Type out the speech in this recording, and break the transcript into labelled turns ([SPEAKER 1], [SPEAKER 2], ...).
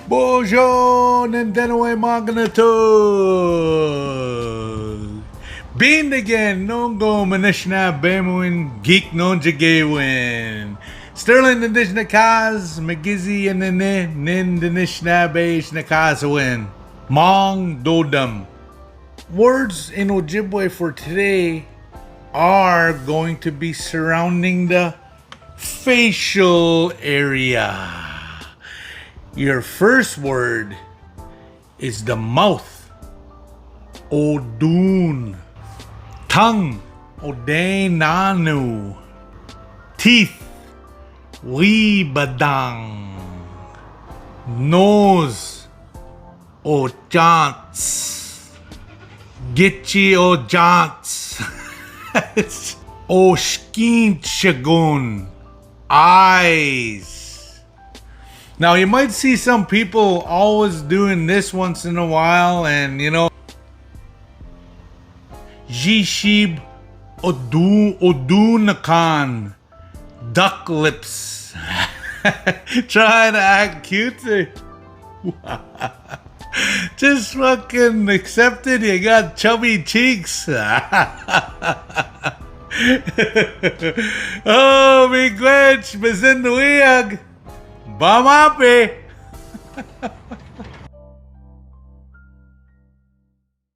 [SPEAKER 1] Bonjour, Nintendo Magneto. Bind again, nongo manishna bemuin geek non jagewin. Sterling the dish nakaz, Magizzy and the nin the nishna beige nakazwin. Mong dodum. Words in Ojibwe for today are going to be surrounding the facial area. Your first word is the mouth, Odun. Tongue, Odenanu. Teeth, Wibadang. Nose, Ojants. Gitchi Ojants. Oshkinchagun. Eyes. Now you might see some people always doing this once in a while, and Jishib Odunakan, duck lips. Trying to act cute. Just fucking accept it. You got chubby cheeks. Oh, Miigwech, Bazinduiag. Bamape!